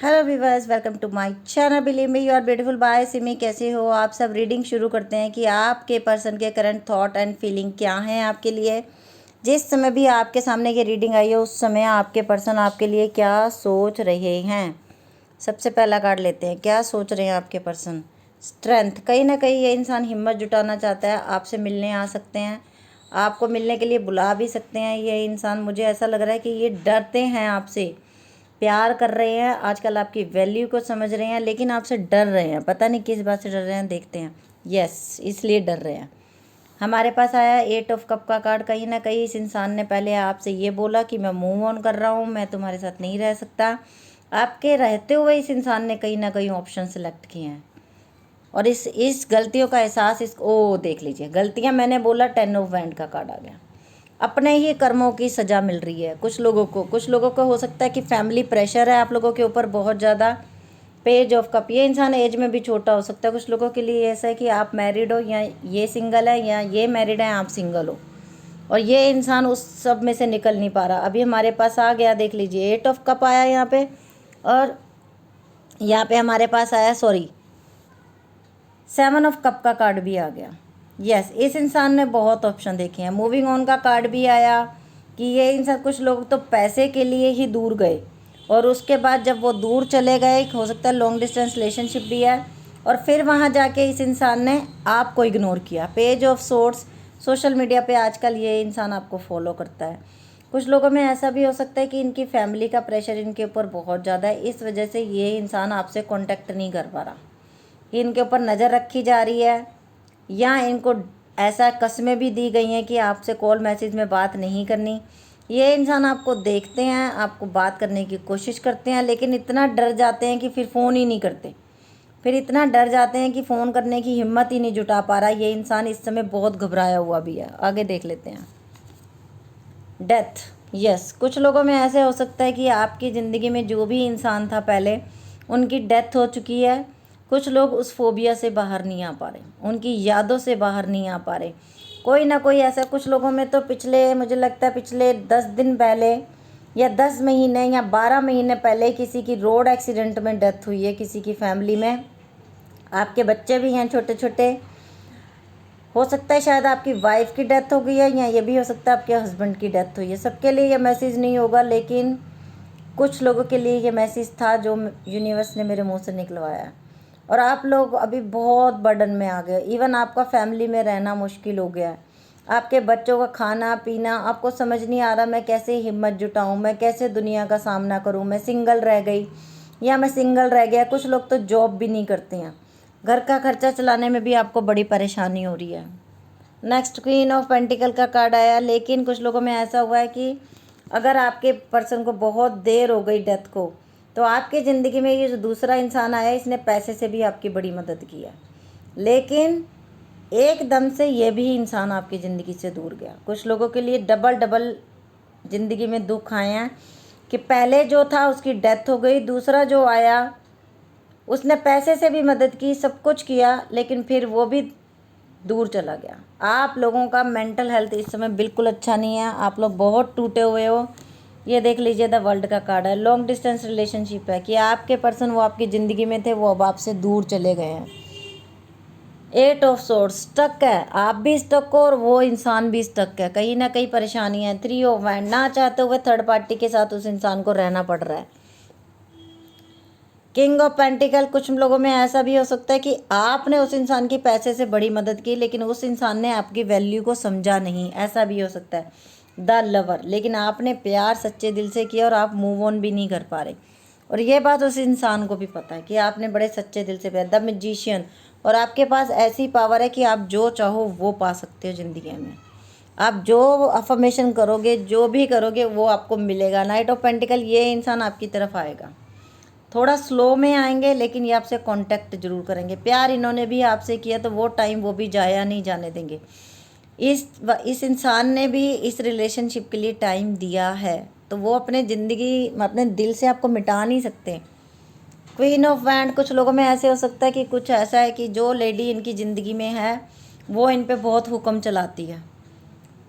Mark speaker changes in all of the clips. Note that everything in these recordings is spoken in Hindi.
Speaker 1: Hello viewers, welcome to my channel believe me you are beautiful by Simi. कैसे हो आप सब। रीडिंग शुरू करते हैं कि आपके पर्सन के करंट थॉट एंड फीलिंग क्या हैं आपके लिए। जिस समय भी आपके सामने ये रीडिंग आई है उस समय आपके पर्सन आपके लिए क्या सोच रहे हैं। सबसे पहला कार्ड लेते हैं, क्या सोच रहे हैं आपके पर्सन। स्ट्रेंथ, कहीं ना कहीं ये इंसान हिम्मत जुटाना चाहता है, आपसे मिलने आ सकते हैं, आपको मिलने के लिए बुला भी सकते हैं। ये इंसान, मुझे ऐसा लग रहा है कि ये डरते हैं आपसे, प्यार कर रहे हैं, आजकल आपकी वैल्यू को समझ रहे हैं, लेकिन आपसे डर रहे हैं। पता नहीं किस बात से डर रहे हैं, देखते हैं। यस, इसलिए डर रहे हैं। हमारे पास आया 8 ऑफ कप का कार्ड। कहीं ना कहीं इस इंसान ने पहले आपसे ये बोला कि मैं मूव ऑन कर रहा हूँ, मैं तुम्हारे साथ नहीं रह सकता। आपके रहते हुए इस इंसान ने कहीं ना कहीं ऑप्शन सेलेक्ट किए हैं और इस गलतियों का एहसास देख लीजिए, गलतियाँ मैंने बोला। 10 ऑफ वैंड का कार्ड आ गया। अपने ही कर्मों की सज़ा मिल रही है कुछ लोगों को हो सकता है कि फैमिली प्रेशर है आप लोगों के ऊपर बहुत ज़्यादा। पेज ऑफ कप, ये इंसान एज में भी छोटा हो सकता है। कुछ लोगों के लिए ऐसा है कि आप मैरिड हो या ये सिंगल है या ये मैरिड है, आप सिंगल हो और ये इंसान उस सब में से निकल नहीं पा रहा। अभी हमारे पास आ गया, देख लीजिए, 8 ऑफ कप आया यहाँ पे और यहाँ पे हमारे पास आया 7 ऑफ कप का कार्ड भी आ गया। यस, इस इंसान ने बहुत ऑप्शन देखे हैं। मूविंग ऑन का कार्ड भी आया कि ये इंसान, कुछ लोग तो पैसे के लिए ही दूर गए और उसके बाद जब वो दूर चले गए, हो सकता है लॉन्ग डिस्टेंस रिलेशनशिप भी है, और फिर वहाँ जाके इस इंसान ने आपको इग्नोर किया। Page of source, social media पे आजकल ये इंसान आपको फॉलो करता है। कुछ लोगों में ऐसा भी हो सकता है कि इनकी फैमिली का प्रेशर इनके ऊपर बहुत ज़्यादा है, इस वजह से ये इंसान आपसे कॉन्टेक्ट नहीं कर पा रहा। इनके ऊपर नज़र रखी जा रही है या इनको ऐसा कस्में भी दी गई हैं कि आपसे कॉल मैसेज में बात नहीं करनी। ये इंसान आपको देखते हैं, आपको बात करने की कोशिश करते हैं, लेकिन इतना डर जाते हैं कि फिर फ़ोन ही नहीं करते। फिर इतना डर जाते हैं कि फ़ोन करने की हिम्मत ही नहीं जुटा पा रहा। ये इंसान इस समय बहुत घबराया हुआ भी है। आगे देख लेते हैं। डेथ, यस, कुछ लोगों में ऐसे हो सकता है कि आपकी ज़िंदगी में जो भी इंसान था पहले, उनकी डेथ हो चुकी है। कुछ लोग उस फोबिया से बाहर नहीं आ पा रहे, उनकी यादों से बाहर नहीं आ पा रहे। कोई ना कोई ऐसा, कुछ लोगों में तो मुझे लगता है पिछले 10 दिन पहले या 10 महीने या 12 महीने पहले किसी की रोड एक्सीडेंट में डेथ हुई है, किसी की फैमिली में। आपके बच्चे भी हैं छोटे छोटे। हो सकता है शायद आपकी वाइफ की डेथ हो गई है या ये भी हो सकता है आपके हस्बैंड की डेथ हुई है। सबके लिए ये मैसेज नहीं होगा, लेकिन कुछ लोगों के लिए ये मैसेज था जो यूनिवर्स ने मेरे मुंह से निकलवाया है। और आप लोग अभी बहुत बर्डन में आ गए। इवन आपका फैमिली में रहना मुश्किल हो गया है। आपके बच्चों का खाना पीना, आपको समझ नहीं आ रहा मैं कैसे हिम्मत जुटाऊं, मैं कैसे दुनिया का सामना करूं, मैं सिंगल रह गई या मैं सिंगल रह गया। कुछ लोग तो जॉब भी नहीं करते हैं, घर का खर्चा चलाने में भी आपको बड़ी परेशानी हो रही है। नेक्स्ट, क्वीन ऑफ पेंटिकल का कार्ड आया। लेकिन कुछ लोगों में ऐसा हुआ है कि अगर आपके पर्सन को बहुत देर हो गई डेथ को, तो आपकी ज़िंदगी में ये जो दूसरा इंसान आया, इसने पैसे से भी आपकी बड़ी मदद की है, लेकिन एकदम से ये भी इंसान आपकी ज़िंदगी से दूर गया। कुछ लोगों के लिए डबल डबल ज़िंदगी में दुख आए हैं कि पहले जो था उसकी डेथ हो गई, दूसरा जो आया उसने पैसे से भी मदद की, सब कुछ किया, लेकिन फिर वो भी दूर चला गया। आप लोगों का मेंटल हेल्थ इस समय बिल्कुल अच्छा नहीं है, आप लोग बहुत टूटे हुए हो। ये देख लीजिए, द वर्ल्ड का कार्ड है। लॉन्ग डिस्टेंस रिलेशनशिप है कि आपके पर्सन, वो आपकी ज़िंदगी में थे, वो अब आपसे दूर चले गए हैं। 8 ऑफ सोर्ड्स, स्टक है, आप भी स्टक हो और वो इंसान भी स्टक है, कहीं ना कहीं परेशानी है। 3 ऑफ वैंड, ना चाहते हुए थर्ड पार्टी के साथ उस इंसान को रहना पड़ रहा है। किंग ऑफ पेंटिकल, कुछ लोगों में ऐसा भी हो सकता है कि आपने उस इंसान की पैसे से बड़ी मदद की, लेकिन उस इंसान ने आपकी वैल्यू को समझा नहीं, ऐसा भी हो सकता है। द लवर, लेकिन आपने प्यार सच्चे दिल से किया और आप मूव ऑन भी नहीं कर पा रहे, और ये बात उस इंसान को भी पता है कि आपने बड़े सच्चे दिल से प्यार। द मैजिशियन, और आपके पास ऐसी पावर है कि आप जो चाहो वो पा सकते हो ज़िंदगी में। आप जो अफर्मेशन करोगे, जो भी करोगे, वो आपको मिलेगा। नाइट ऑफ पेंटिकल, ये इंसान आपकी तरफ आएगा, थोड़ा स्लो में आएंगे, लेकिन ये आपसे कांटेक्ट जरूर करेंगे। प्यार इन्होंने भी आपसे किया तो वो टाइम वो भी जाया नहीं जाने देंगे। इस इंसान ने भी इस रिलेशनशिप के लिए टाइम दिया है, तो वो अपने दिल से आपको मिटा नहीं सकते। क्वीन ऑफ वैंड, कुछ लोगों में ऐसे हो सकता है कि कुछ ऐसा है कि जो लेडी इनकी ज़िंदगी में है वो इन पे बहुत हुक्म चलाती है।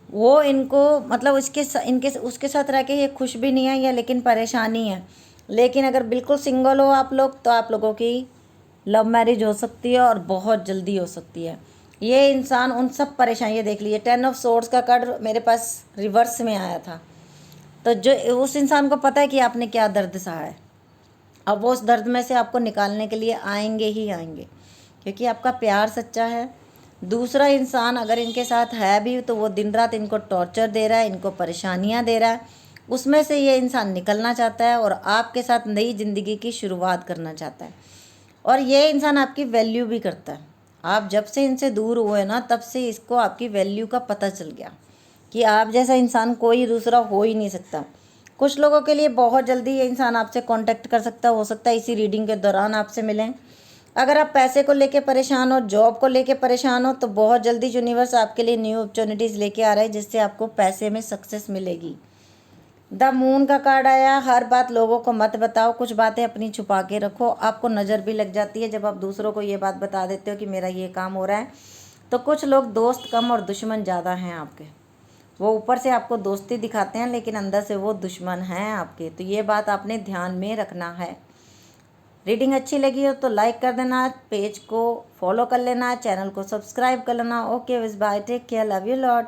Speaker 1: वो इनको, मतलब उसके साथ रह के ये खुश भी नहीं है या, लेकिन परेशानी है। लेकिन अगर बिल्कुल सिंगल हो आप लोग तो आप लोगों की लव मैरिज हो सकती है और बहुत जल्दी हो सकती है। ये इंसान उन सब परेशानियाँ देख लीजिए, 10 ऑफ सोर्ड्स का कार्ड मेरे पास रिवर्स में आया था, तो जो उस इंसान को पता है कि आपने क्या दर्द सहा है, अब वो उस दर्द में से आपको निकालने के लिए आएंगे ही आएंगे, क्योंकि आपका प्यार सच्चा है। दूसरा इंसान अगर इनके साथ है भी तो वो दिन रात इनको टॉर्चर दे रहा है, इनको परेशानियां दे रहा है, उसमें से ये इंसान निकलना चाहता है और आपके साथ नई ज़िंदगी की शुरुआत करना चाहता है। और ये इंसान आपकी वैल्यू भी करता है। आप जब से इनसे दूर हुए ना तब से इसको आपकी वैल्यू का पता चल गया कि आप जैसा इंसान कोई दूसरा हो ही नहीं सकता। कुछ लोगों के लिए बहुत जल्दी ये इंसान आपसे कांटेक्ट कर सकता है, हो सकता है इसी रीडिंग के दौरान आपसे मिलें। अगर आप पैसे को लेके परेशान हो, जॉब को लेके परेशान हो, तो बहुत जल्दी यूनिवर्स आपके लिए न्यू अपॉर्चुनिटीज़ लेके आ रहा है जिससे आपको पैसे में सक्सेस मिलेगी। द मून का कार्ड आया, हर बात लोगों को मत बताओ, कुछ बातें अपनी छुपा के रखो। आपको नज़र भी लग जाती है जब आप दूसरों को ये बात बता देते हो कि मेरा ये काम हो रहा है। तो कुछ लोग दोस्त कम और दुश्मन ज़्यादा हैं आपके, वो ऊपर से आपको दोस्ती दिखाते हैं लेकिन अंदर से वो दुश्मन हैं आपके, तो ये बात आपने ध्यान में रखना है। रीडिंग अच्छी लगी हो तो लाइक कर देना, पेज को फॉलो कर लेना, चैनल को सब्सक्राइब कर लेना। Okay, bye, take care, love you lot.